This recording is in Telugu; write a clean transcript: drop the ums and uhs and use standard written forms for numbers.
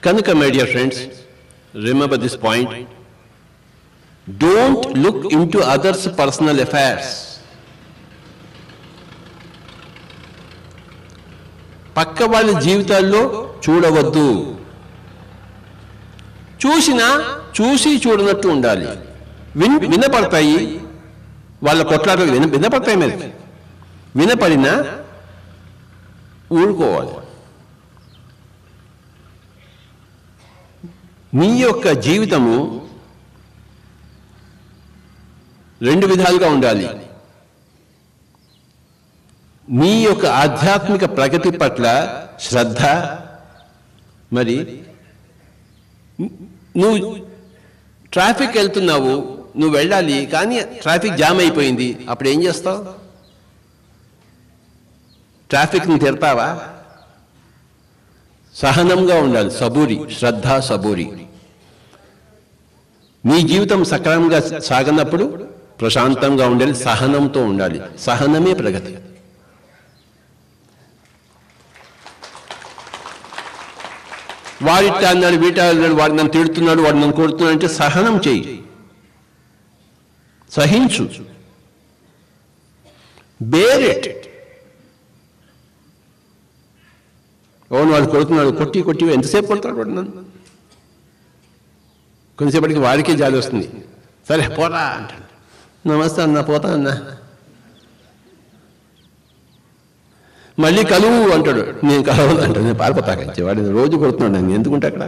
Kanuka, my dear friends, remember this point. Don't look into others' personal affairs. Pakkavalla Jeevithallo Chudavaddu. చూసినా చూసి చూడనట్టు ఉండాలి. వినపడతాయి వాళ్ళ కొట్లాటలు, వినపడతాయి మరి, వినపడినా ఊరుకోవాలి. మీ యొక్క జీవితము రెండు విధాలుగా ఉండాలి. మీ యొక్క ఆధ్యాత్మిక ప్రగతి పట్ల శ్రద్ధ, మరి నువ్వు ట్రాఫిక్ వెళ్తున్నావు, నువ్వు వెళ్ళాలి కానీ ట్రాఫిక్ జామ్ అయిపోయింది, అప్పుడు ఏం చేస్తావు? ట్రాఫిక్ని తెరపావా? సహనంగా ఉండాలి, సబూరి, శ్రద్ధ, సబూరి. మీ జీవితం సక్రమంగా సాగనప్పుడు ప్రశాంతంగా ఉండాలి, సహనంతో ఉండాలి. సహనమే ప్రగతి. వాడిట్లా అన్నాడు, వీట అన్నాడు, వాడు నన్ను తిడుతున్నాడు, వాడు నన్ను కొడుతున్నాడు అంటే సహనం చెయ్యి, సహించు, బేర్ ఇట్. అవును వాడు కొడుతున్నాడు, కొట్టి కొట్టి ఎంతసేపు కొడతాడు వాడు నన్ను? కొంతసేపటికి వాడికే జాలి వస్తుంది. సరే పోరా అంటాడు. నమస్తే అన్న, పోతా అన్నా. మళ్ళీ కలువు అంటాడు, నేను కలవదు అంటాడు, నేను పారిపోతాక. వాడిని రోజు కొడుతున్నాడు, నేను ఎందుకుంటా అక్కడ?